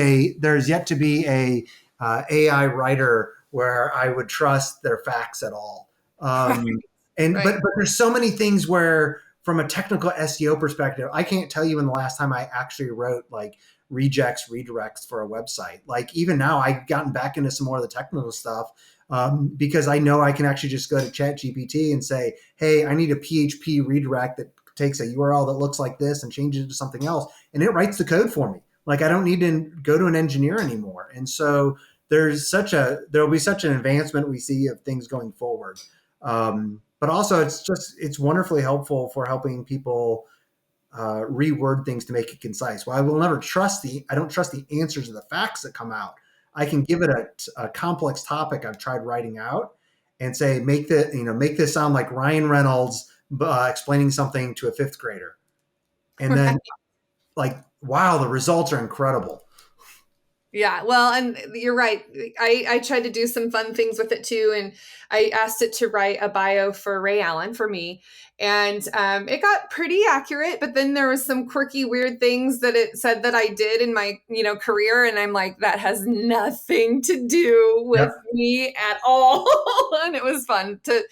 a AI writer where I would trust their facts at all. And Right. but there's so many things where from a technical SEO perspective, I can't tell you when the last time I actually wrote like redirects for a website. Like even now, I've gotten back into some more of the technical stuff because I know I can actually just go to Chat GPT and say, hey, I need a PHP redirect that takes a URL that looks like this and changes it to something else, and it writes the code for me. Like I don't need to go to an engineer anymore. And so there'll be such an advancement we see of things going forward. But also it's wonderfully helpful for helping people reword things to make it concise. Well, I don't trust the answers or the facts that come out. I can give it a complex topic I've tried writing out and say, make this sound like Ryan Reynolds explaining something to a fifth grader. And then like, wow, the results are incredible. Yeah, well, and you're right. I tried to do some fun things with it too, and I asked it to write a bio for Ray Allen for me, and it got pretty accurate. But then there was some quirky, weird things that it said that I did in my career, and I'm like, that has nothing to do with Yep. me at all. And it was fun to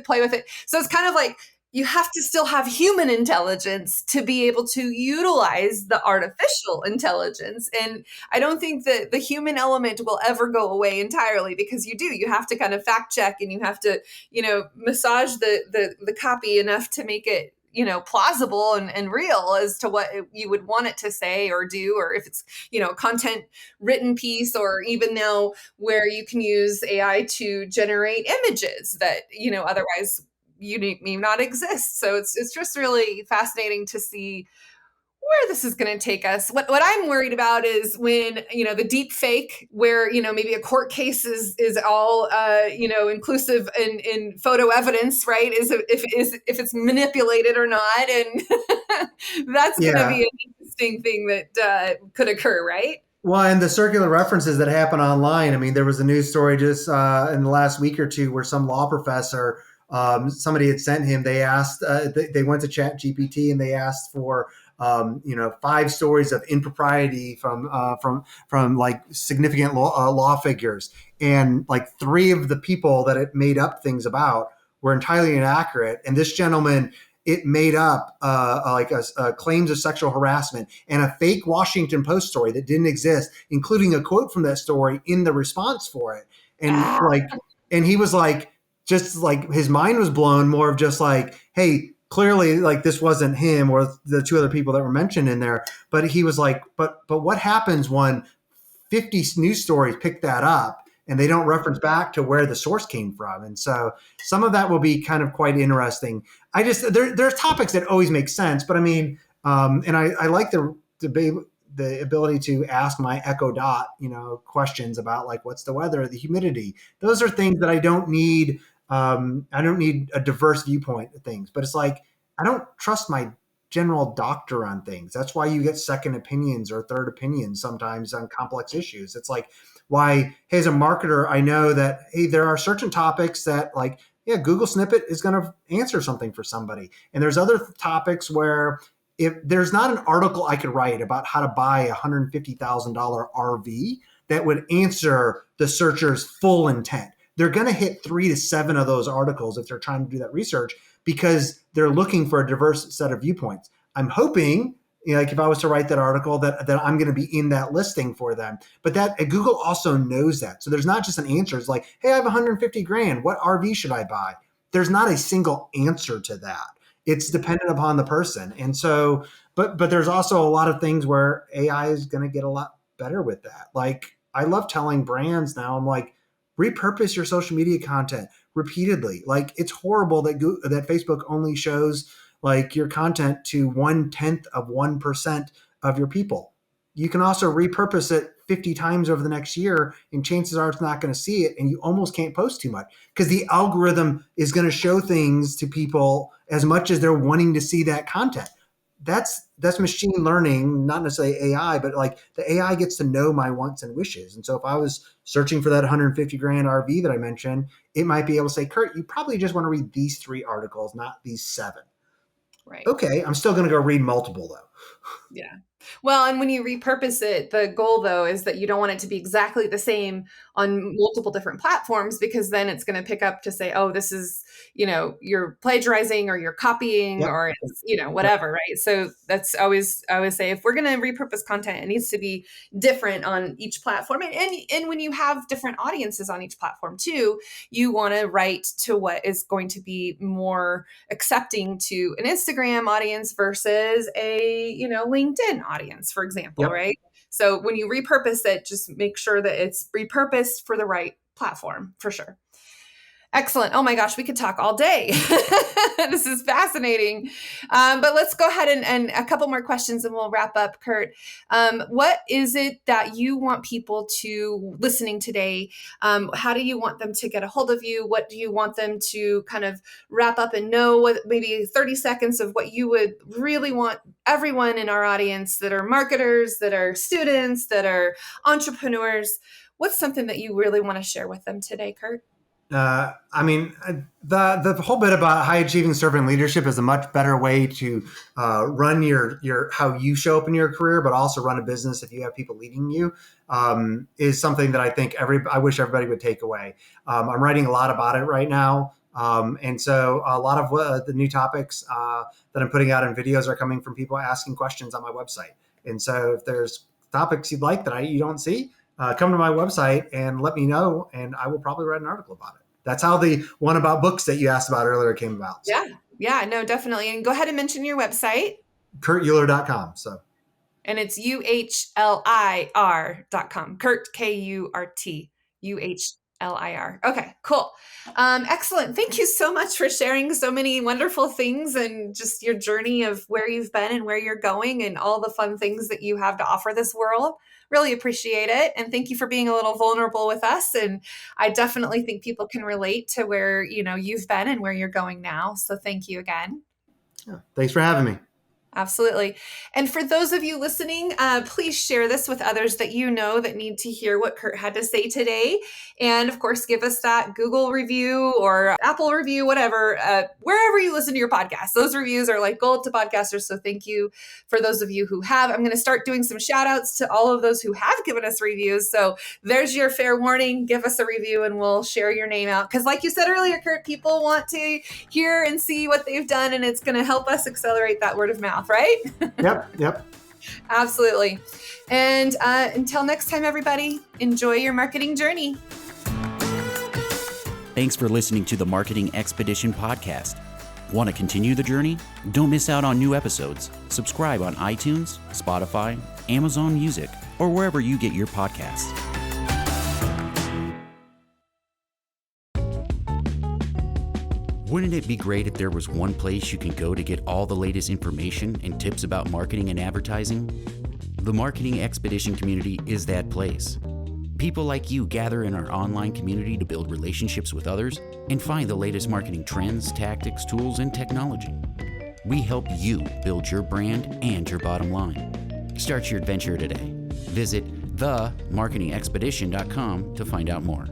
play with it. So it's kind of like you have to still have human intelligence to be able to utilize the artificial intelligence. And I don't think that the human element will ever go away entirely, because you have to kind of fact check, and you have to, massage the copy enough to make it, plausible and real as to what you would want it to say or do, or if it's, content written piece, or even now where you can use AI to generate images that, otherwise you may not exist. So it's just really fascinating to see where this is going to take us. What I'm worried about is when, the deep fake, where, maybe a court case is all, inclusive in photo evidence, right? If it's manipulated or not. And that's going to Yeah. be an interesting thing that could occur, right? Well, and the circular references that happen online. I mean, there was a news story just in the last week or two where some law professor, somebody had sent him. They asked, they went to Chat GPT and they asked for, 5 stories of impropriety from like significant law figures, and like 3 of the people that it made up things about were entirely inaccurate. And this gentleman, it made up claims of sexual harassment and a fake Washington Post story that didn't exist, including a quote from that story in the response for it. And and he was like, just like his mind was blown, more of just like, hey, clearly like this wasn't him or the 2 other people that were mentioned in there. But he was like, but what happens when 50 news stories pick that up and they don't reference back to where the source came from? And so some of that will be kind of quite interesting. There's topics that always make sense, but I mean, and I like the debate, the ability to ask my Echo Dot, questions about like, what's the weather, the humidity. Those are things that I don't need. I don't need a diverse viewpoint of things, but it's like, I don't trust my general doctor on things. That's why you get second opinions or third opinions sometimes on complex issues. It's like, why, hey, as a marketer, I know that, hey, there are certain topics that like, yeah, Google snippet is going to answer something for somebody. And there's other topics where if there's not an article I could write about how to buy a $150,000 RV that would answer the searcher's full intent. They're going to hit 3 to 7 of those articles if they're trying to do that research, because they're looking for a diverse set of viewpoints. I'm hoping, like if I was to write that article, that I'm going to be in that listing for them. But that Google also knows that. So there's not just an answer. It's like, hey, I have 150 grand. What RV should I buy? There's not a single answer to that. It's dependent upon the person. And so, but there's also a lot of things where AI is going to get a lot better with that. Like I love telling brands now, I'm like, repurpose your social media content repeatedly. Like it's horrible that Facebook only shows like your content to 0.1% of your people. You can also repurpose it 50 times over the next year, and chances are it's not going to see it, and you almost can't post too much because the algorithm is going to show things to people as much as they're wanting to see that content. That's machine learning, not necessarily AI, but like the AI gets to know my wants and wishes. And so if I was searching for that 150 grand RV that I mentioned, it might be able to say, Kurt, you probably just want to read these 3 articles, not these 7. Right. Okay, I'm still going to go read multiple though. Yeah. Well, and when you repurpose it, the goal though is that you don't want it to be exactly the same on multiple different platforms, because then it's going to pick up to say, oh, this is, you're plagiarizing or you're copying Yep. or it's, Yep. whatever, right? So that's always, I always say, if we're going to repurpose content, it needs to be different on each platform. And when you have different audiences on each platform too, you want to write to what is going to be more accepting to an Instagram audience versus a, LinkedIn audience, for example, Yep. right? So when you repurpose it, just make sure that it's repurposed for the right platform, for sure. Excellent. Oh my gosh, we could talk all day. This is fascinating. But let's go ahead and a couple more questions and we'll wrap up, Kurt. What is it that you want people to listening today? How do you want them to get a hold of you? What do you want them to kind of wrap up and know? What, maybe 30 seconds of what you would really want everyone in our audience that are marketers, that are students, that are entrepreneurs. What's something that you really want to share with them today, Kurt? The whole bit about high achieving servant leadership is a much better way to run your how you show up in your career, but also run a business if you have people leading you, is something that I think I wish everybody would take away. I'm writing a lot about it right now. And so a lot of the new topics that I'm putting out in videos are coming from people asking questions on my website. And so if there's topics you'd like that you don't see, come to my website and let me know, and I will probably write an article about it. That's how the one about books that you asked about earlier came about. So. Yeah, no, definitely. And go ahead and mention your website. KurtUhlir.com. So. And it's UHLIR.com. Kurt, KURT, UHLIR. Okay, cool. Excellent. Thank you so much for sharing so many wonderful things and just your journey of where you've been and where you're going and all the fun things that you have to offer this world. Really appreciate it. And thank you for being a little vulnerable with us. And I definitely think people can relate to where, you've been and where you're going now. So thank you again. Yeah, thanks for having me. Absolutely. And for those of you listening, please share this with others that you know that need to hear what Kurt had to say today. And of course, give us that Google review or Apple review, whatever, wherever you listen to your podcast. Those reviews are like gold to podcasters. So thank you for those of you who have. I'm going to start doing some shout outs to all of those who have given us reviews. So there's your fair warning. Give us a review and we'll share your name out. Because like you said earlier, Kurt, people want to hear and see what they've done, and it's going to help us accelerate that word of mouth. Right? Yep. Absolutely. And until next time, everybody, enjoy your marketing journey. Thanks for listening to the Marketing Expedition podcast. Want to continue the journey? Don't miss out on new episodes. Subscribe on iTunes, Spotify, Amazon Music, or wherever you get your podcasts. Wouldn't it be great if there was one place you can go to get all the latest information and tips about marketing and advertising? The Marketing Expedition community is that place. People like you gather in our online community to build relationships with others and find the latest marketing trends, tactics, tools, and technology. We help you build your brand and your bottom line. Start your adventure today. Visit themarketingexpedition.com to find out more.